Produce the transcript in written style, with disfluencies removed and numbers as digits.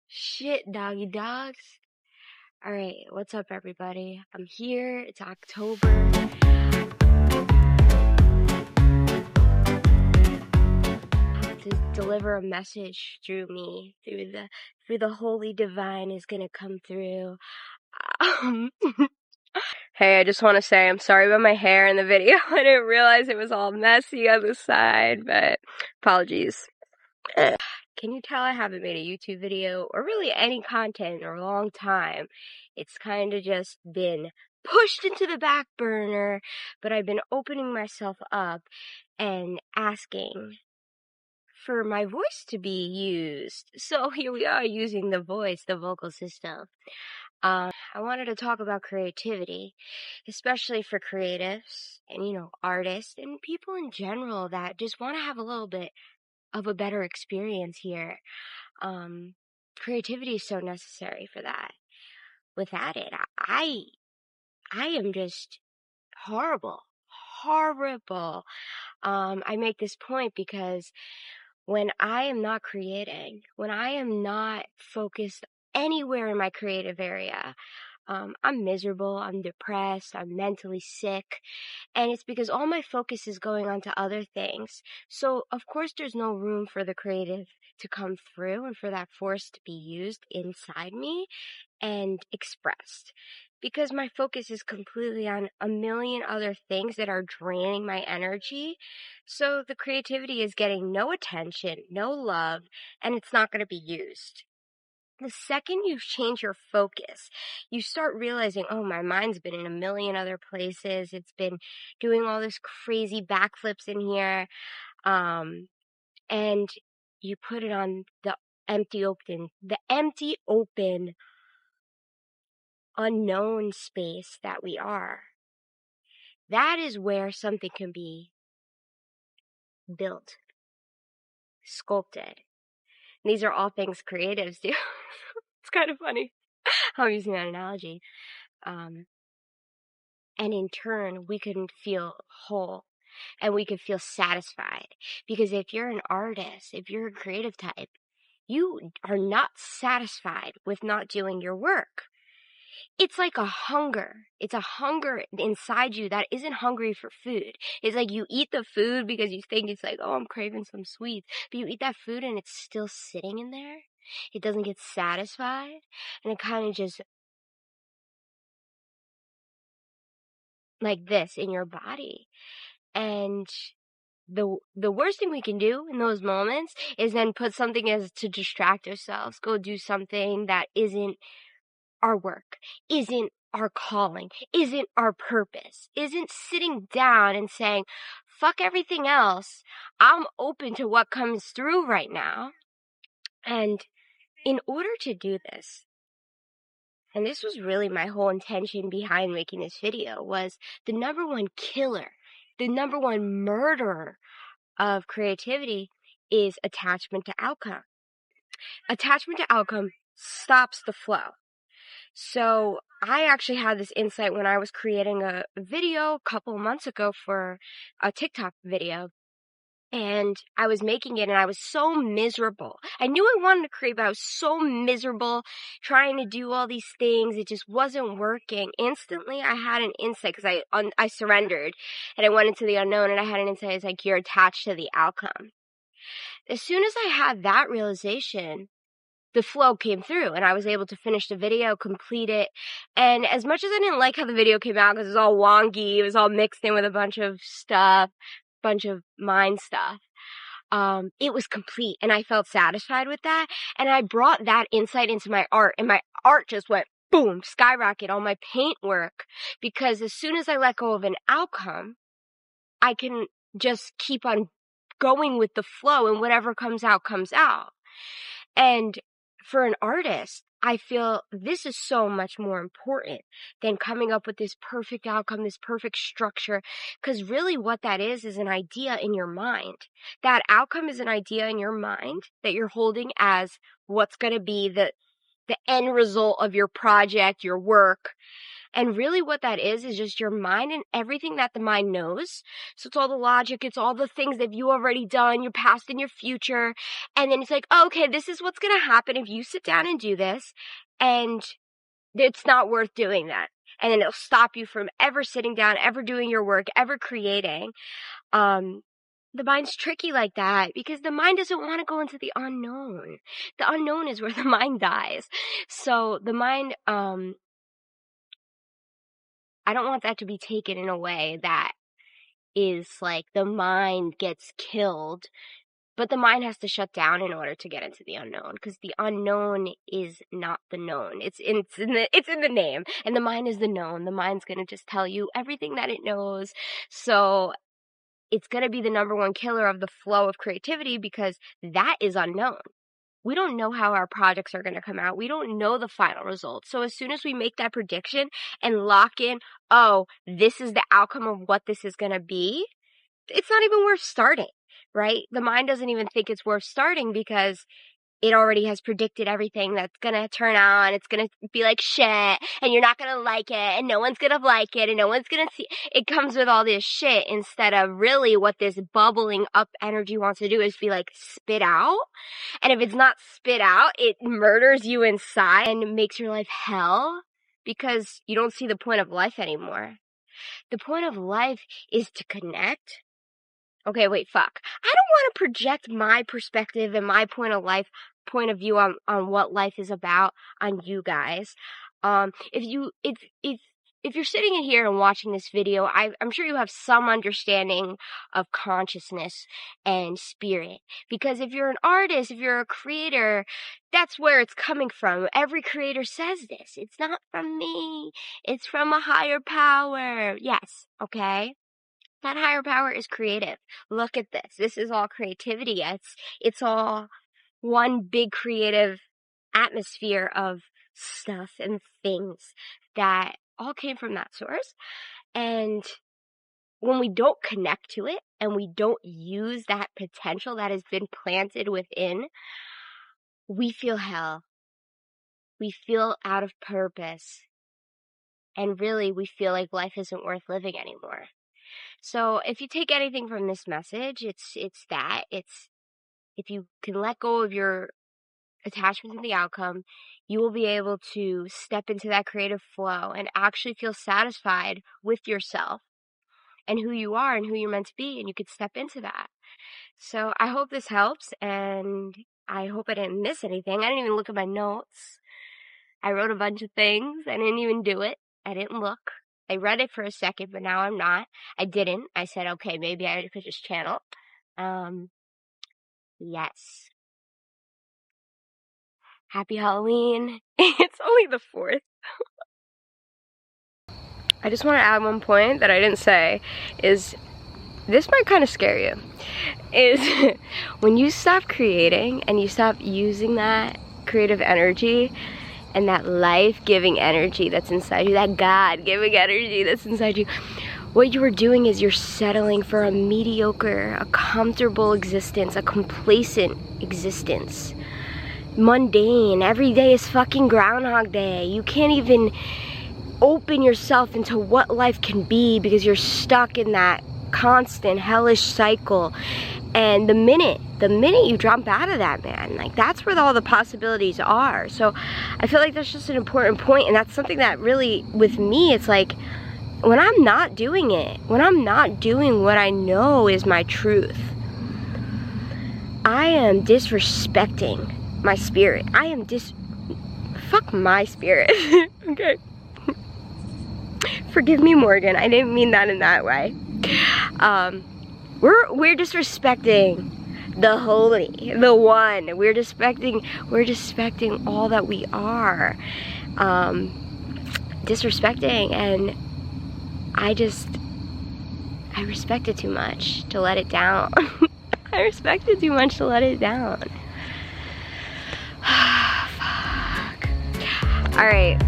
Shit, doggy dogs. Alright, what's up, everybody? I'm here. It's October. To deliver a message through me, through the holy divine is gonna come through. Hey, I just want to say I'm sorry about my hair in the video. I didn't realize it was all messy on the side, but apologies. Can you tell I haven't made a YouTube video or really any content in a long time? It's kind of just been pushed into the back burner, but I've been opening myself up and asking for my voice to be used. So here we are using the voice, the vocal system. I wanted to talk about creativity, especially for creatives and, artists and people in general that just want to have a little bit of a better experience here. Creativity is so necessary for that. Without it, I am just horrible. I make this point because when I am not creating, when I am not focused anywhere in my creative area, I'm miserable, I'm depressed, I'm mentally sick, and it's because all my focus is going on to other things. So, of course, there's no room for the creative to come through and for that force to be used inside me and expressed. Because my focus is completely on a million other things that are draining my energy. So the creativity is getting no attention, no love, and it's not going to be used. The second you change your focus, you start realizing, oh, my mind's been in a million other places. It's been doing all this crazy backflips in here. And you put it on the empty, open, unknown space that we are. That is where something can be built, sculpted. And these are all things creatives do. It's kind of funny how I'm using that analogy. And in turn, we can feel whole and we can feel satisfied. Because if you're an artist, if you're a creative type, you are not satisfied with not doing your work. It's like a hunger. It's a hunger inside you that isn't hungry for food. It's like you eat the food because you think it's like, oh, I'm craving some sweets. But you eat that food and it's still sitting in there. It doesn't get satisfied. And it kind of just like this in your body. And the worst thing we can do in those moments is then put something as to distract ourselves. Go do something that isn't our work, isn't our calling, isn't our purpose, isn't sitting down and saying, fuck everything else. I'm open to what comes through right now. And in order to do this, and this was really my whole intention behind making this video, was the number one killer, the number one murderer of creativity is attachment to outcome. Attachment to outcome stops the flow. So I actually had this insight when I was creating a video a couple of months ago for a TikTok video. And I was making it and I was so miserable. I knew I wanted to create, but I was so miserable trying to do all these things. It just wasn't working. Instantly, I had an insight because I surrendered and I went into the unknown and I had an insight. It's like, you're attached to the outcome. As soon as I had that realization, the flow came through and I was able to finish the video, complete it. And as much as I didn't like how the video came out because it was all wonky, it was all mixed in with a bunch of stuff, bunch of mind stuff, it was complete and I felt satisfied with that. And I brought that insight into my art and my art just went boom, skyrocket on my paint work, because as soon as I let go of an outcome, I can just keep on going with the flow and whatever comes out, comes out. And for an artist, I feel this is so much more important than coming up with this perfect outcome, this perfect structure, because really what that is an idea in your mind. That outcome is an idea in your mind that you're holding as what's going to be the end result of your project, your work. And really what that is just your mind and everything that the mind knows. So it's all the logic, it's all the things that you already done, your past and your future. And then it's like, oh, okay, this is what's going to happen if you sit down and do this. And it's not worth doing that. And then it'll stop you from ever sitting down, ever doing your work, ever creating. The mind's tricky like that because the mind doesn't want to go into the unknown. The unknown is where the mind dies. So the mind, I don't want that to be taken in a way that is like the mind gets killed, but the mind has to shut down in order to get into the unknown, because the unknown is not the known. It's in the name, and the mind is the known. The mind's gonna just tell you everything that it knows. So it's gonna be the number one killer of the flow of creativity because that is unknown. We don't know how our projects are going to come out. We don't know the final result. So as soon as we make that prediction and lock in, oh, this is the outcome of what this is going to be, it's not even worth starting, right? The mind doesn't even think it's worth starting because it already has predicted everything that's going to turn out, and it's going to be like shit, and you're not going to like it, and no one's going to like it, and no one's going to see. It comes with all this shit instead of really what this bubbling up energy wants to do is be like spit out. And if it's not spit out, it murders you inside and makes your life hell because you don't see the point of life anymore. The point of life is to connect. Okay, wait, fuck. I don't want to project my perspective and my point of view on what life is about on you guys. If you're sitting in here and watching this video, I'm sure you have some understanding of consciousness and spirit. Because if you're an artist, if you're a creator, that's where it's coming from. Every creator says this. It's not from me. It's from a higher power. Yes, okay? That higher power is creative. Look at this. This is all creativity. It's all one big creative atmosphere of stuff and things that all came from that source. And when we don't connect to it and we don't use that potential that has been planted within, we feel hell. We feel out of purpose. And really, we feel like life isn't worth living anymore. So if you take anything from this message, it's if you can let go of your attachment to the outcome, you will be able to step into that creative flow and actually feel satisfied with yourself and who you are and who you're meant to be, and you could step into that. So I hope this helps, and I hope I didn't miss anything. I didn't even look at my notes. I wrote a bunch of things. I didn't even do it. I didn't look. I read it for a second, but now I'm not. I didn't. I said, okay, maybe I could just channel. Yes. Happy Halloween. It's only the 4th. I just want to add one point that I didn't say is, this might kind of scare you, is when you stop creating and you stop using that creative energy and that life-giving energy that's inside you, that God-giving energy that's inside you, what you are doing is you're settling for a mediocre, a comfortable existence, a complacent existence. Mundane. Every day is fucking Groundhog Day. You can't even open yourself into what life can be because you're stuck in that constant hellish cycle. And the minute you jump out of that, man, like that's where all the possibilities are. So I feel like that's just an important point, and that's something that really, with me, it's like when I'm not doing it, when I'm not doing what I know is my truth, I am disrespecting my spirit. Fuck my spirit. Okay. Forgive me, Morgan. I didn't mean that in that way. We're disrespecting the holy, the one. We're disrespecting all that we are. Disrespecting, and I respect it too much to let it down. I respect it too much to let it down. Fuck. Alright.